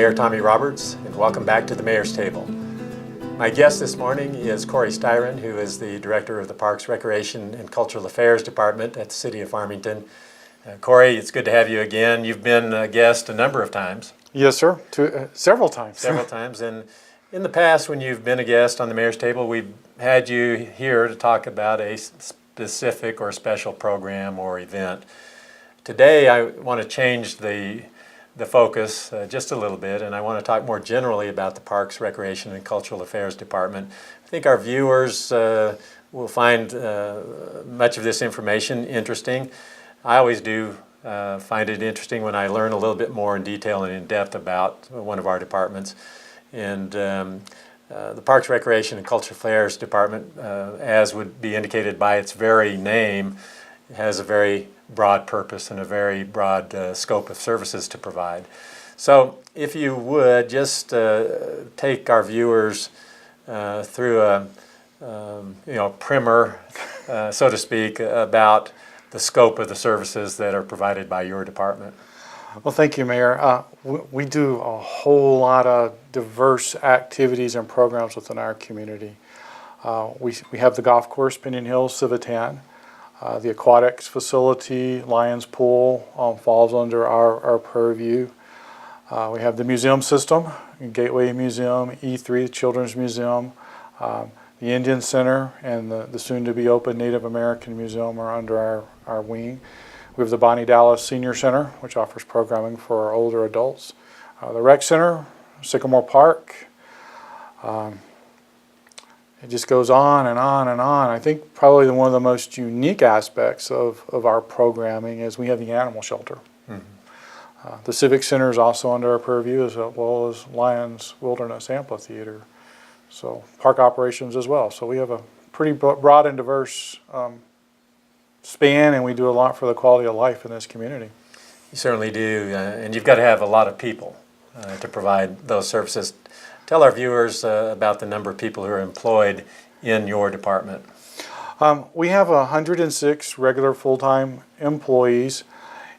Mayor Tommy Roberts, and welcome back to the Mayor's Table. My guest this morning is Cory Styron, who is the Director of the Parks, Recreation, and Cultural Affairs Department at the City of Farmington. Cory, it's good to have you again. You've been a guest a number of times. Yes, sir. Several times. Several times. And in the past, when you've been a guest on the Mayor's Table, we've had you here to talk about a specific or special program or event. Today, I want to change the focus just a little bit, and I want to talk more generally about the Parks, Recreation, and Cultural Affairs Department. I think our viewers will find much of this information interesting. I always do find it interesting when I learn a little bit more in detail and in depth about one of our departments. And the Parks, Recreation, and Cultural Affairs Department, as would be indicated by its very name, has a very broad purpose and a very broad scope of services to provide. So if you would just take our viewers through a primer, so to speak, about the scope of the services that are provided by your department. Well, thank you, Mayor. We do a whole lot of diverse activities and programs within our community. We have the golf course, Pinion Hill, Civitan. The aquatics facility, Lions Pool, falls under our purview. We have the museum system, Gateway Museum, E3, the Children's Museum, the Indian Center, and the soon-to-be open Native American Museum are under our wing. We have the Bonnie Dallas Senior Center, which offers programming for our older adults. The Rec Center, Sycamore Park. It just goes on and on and on. I think probably one of the most unique aspects of our programming is we have the animal shelter. Mm-hmm. The Civic Center is also under our purview, as well as Lions Wilderness Amphitheater. So park operations as well. So we have a pretty broad and diverse span, and we do a lot for the quality of life in this community. You certainly do, and you've got to have a lot of people to provide those services. Tell our viewers about the number of people who are employed in your department. We have 106 regular full-time employees,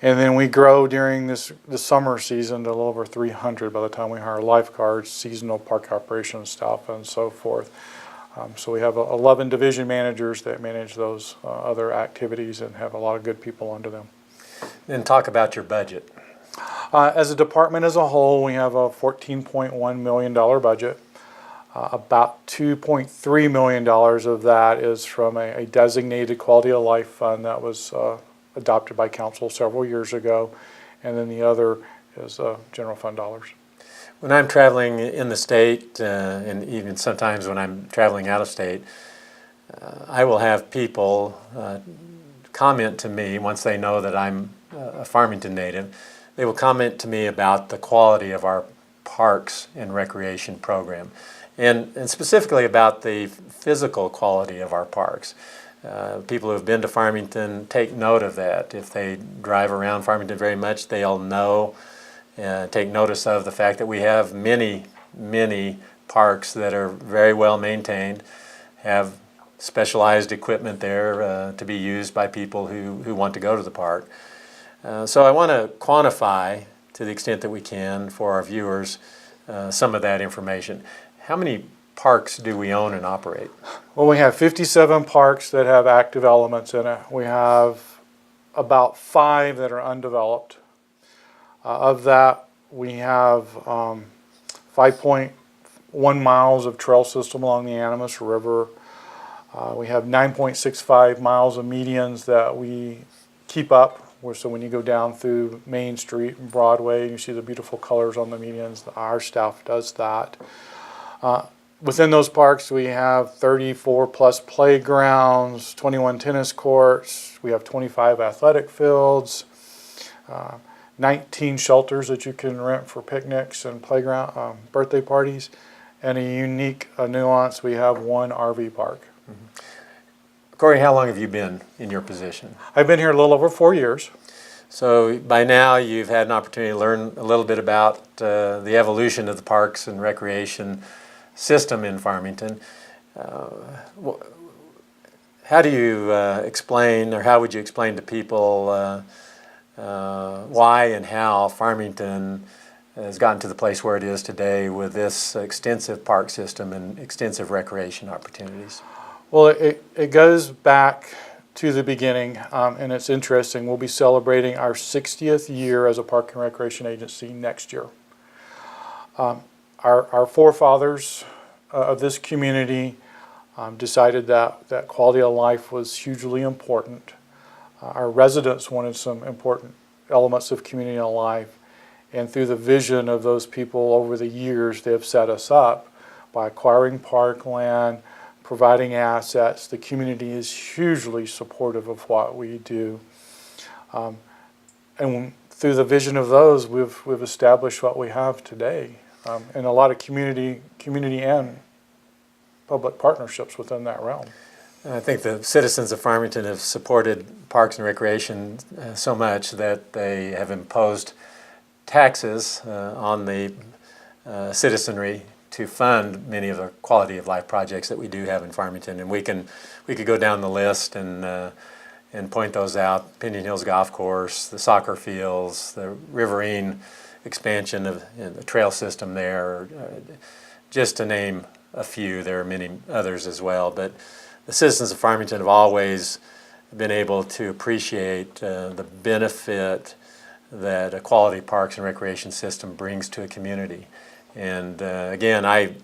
and then we grow during the summer season to a little over 300 by the time we hire lifeguards, seasonal park operations staff, and so forth. So we have 11 division managers that manage those other activities and have a lot of good people under them. Then talk about your budget. As a department as a whole, we have a $14.1 million budget. About $2.3 million of that is from a designated quality of life fund that was adopted by council several years ago, and then the other is general fund dollars. When I'm traveling in the state, and even sometimes when I'm traveling out of state, I will have people comment to me once they know that I'm a Farmington native. They will comment to me about the quality of our parks and recreation program, and specifically about the physical quality of our parks. People who have been to Farmington take note of that. If they drive around Farmington very much, they'll know, take notice of the fact that we have many, many parks that are very well maintained, have specialized equipment there to be used by people who want to go to the park. So I want to quantify, to the extent that we can, for our viewers, some of that information. How many parks do we own and operate? Well, we have 57 parks that have active elements in it. We have about 5 that are undeveloped. Of that, we have 5.1 miles of trail system along the Animas River. We have 9.65 miles of medians that we keep up. So when you go down through Main Street and Broadway, you see the beautiful colors on the medians. Our staff does that. Within those parks, we have 34 plus playgrounds, 21 tennis courts. We have 25 athletic fields, 19 shelters that you can rent for picnics and playground birthday parties, and a unique nuance, we have 1 RV park. Mm-hmm. Cory, how long have you been in your position? I've been here a little over 4 years. So by now you've had an opportunity to learn a little bit about the evolution of the parks and recreation system in Farmington. How do you explain, or how would you explain to people why and how Farmington has gotten to the place where it is today with this extensive park system and extensive recreation opportunities? Well, it goes back to the beginning, and it's interesting. We'll be celebrating our 60th year as a park and recreation agency next year. Our forefathers of this community decided that quality of life was hugely important. Our residents wanted some important elements of community life, and through the vision of those people over the years, they have set us up by acquiring parkland, providing assets. The community is hugely supportive of what we do. And through the vision of those, we've established what we have today, and a lot of community and public partnerships within that realm. I think the citizens of Farmington have supported parks and recreation so much that they have imposed taxes on the citizenry to fund many of the quality of life projects that we do have in Farmington, and we could go down the list and point those out: Pinion Hills Golf Course, the soccer fields, the Riverine expansion of the trail system there, just to name a few. There are many others as well, but the citizens of Farmington have always been able to appreciate the benefit that a quality parks and recreation system brings to a community. And again, I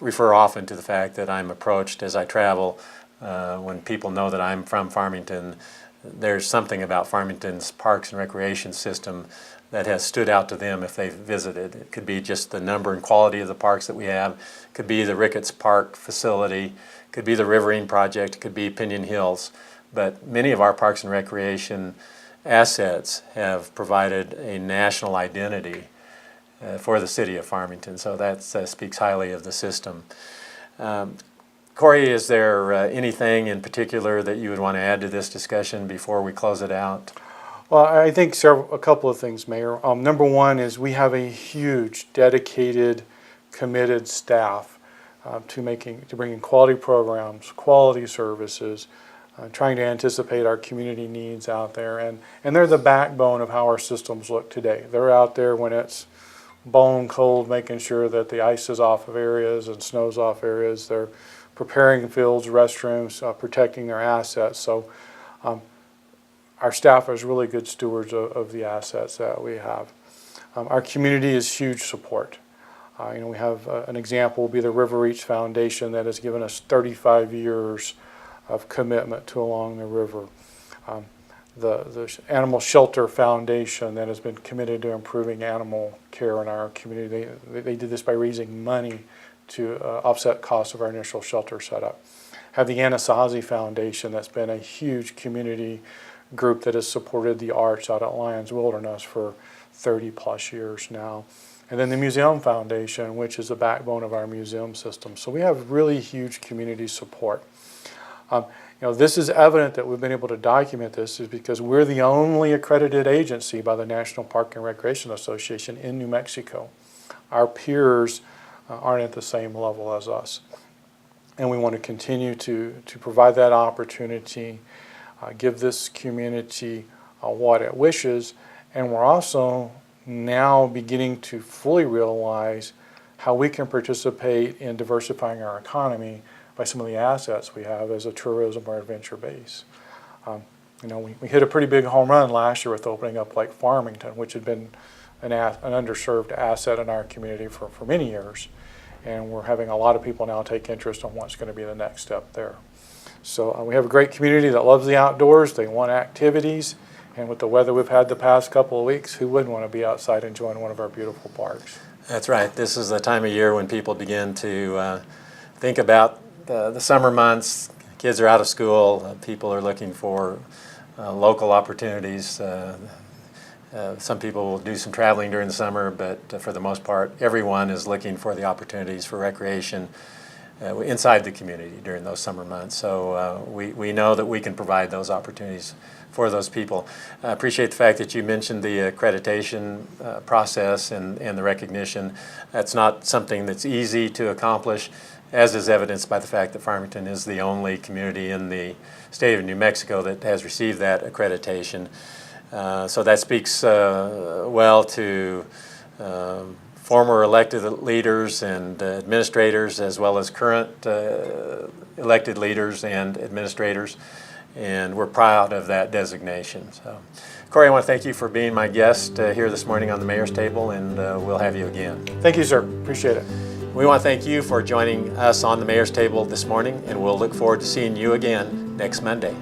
refer often to the fact that I'm approached as I travel when people know that I'm from Farmington. There's something about Farmington's parks and recreation system that has stood out to them if they've visited. It could be just the number and quality of the parks that we have. It could be the Ricketts Park facility. It could be the Riverine project. It could be Pinion Hills. But many of our parks and recreation assets have provided a national identity for the city of Farmington. So that speaks highly of the system. Cory, is there anything in particular that you would want to add to this discussion before we close it out? Well, I think a couple of things, Mayor. Number one is we have a huge, dedicated, committed staff to bringing quality programs, quality services, trying to anticipate our community needs out there, and they're the backbone of how our systems look today. They're out there when it's bone cold, making sure that the ice is off of areas and snow's off areas. They're preparing fields, restrooms, protecting their assets. So our staff is really good stewards of the assets that we have. Our community is huge support. We have an example will be the River Reach Foundation that has given us 35 years of commitment to along the river. The Animal Shelter Foundation that has been committed to improving animal care in our community. They did this by raising money to offset costs of our initial shelter setup. Have the Anasazi Foundation that's been a huge community group that has supported the arts out at Lyons Wilderness for 30 plus years now. And then the Museum Foundation, which is the backbone of our museum system. So we have really huge community support. This is evident that we've been able to document this is because we're the only accredited agency by the National Park and Recreation Association in New Mexico. Our peers aren't at the same level as us. And we want to continue to provide that opportunity, give this community what it wishes, and we're also now beginning to fully realize how we can participate in diversifying our economy by some of the assets we have as a tourism or adventure base. We hit a pretty big home run last year with opening up Lake Farmington, which had been an underserved asset in our community for many years. And we're having a lot of people now take interest in what's going to be the next step there. So we have a great community that loves the outdoors. They want activities. And with the weather we've had the past couple of weeks, who wouldn't want to be outside enjoying one of our beautiful parks? That's right. This is the time of year when people begin to think about the summer months. Kids are out of school. People are looking for local opportunities. Some people will do some traveling during the summer, but for the most part, everyone is looking for the opportunities for recreation inside the community during those summer months. So we know that we can provide those opportunities for those people. I appreciate the fact that you mentioned the accreditation process and the recognition. That's not something that's easy to accomplish, as is evidenced by the fact that Farmington is the only community in the state of New Mexico that has received that accreditation. So that speaks well to former elected leaders and administrators, as well as current elected leaders and administrators, and we're proud of that designation. So, Cory, I want to thank you for being my guest here this morning on the Mayor's Table, and we'll have you again. Thank you, sir. Appreciate it. We want to thank you for joining us on the Mayor's Table this morning, and we'll look forward to seeing you again next Monday.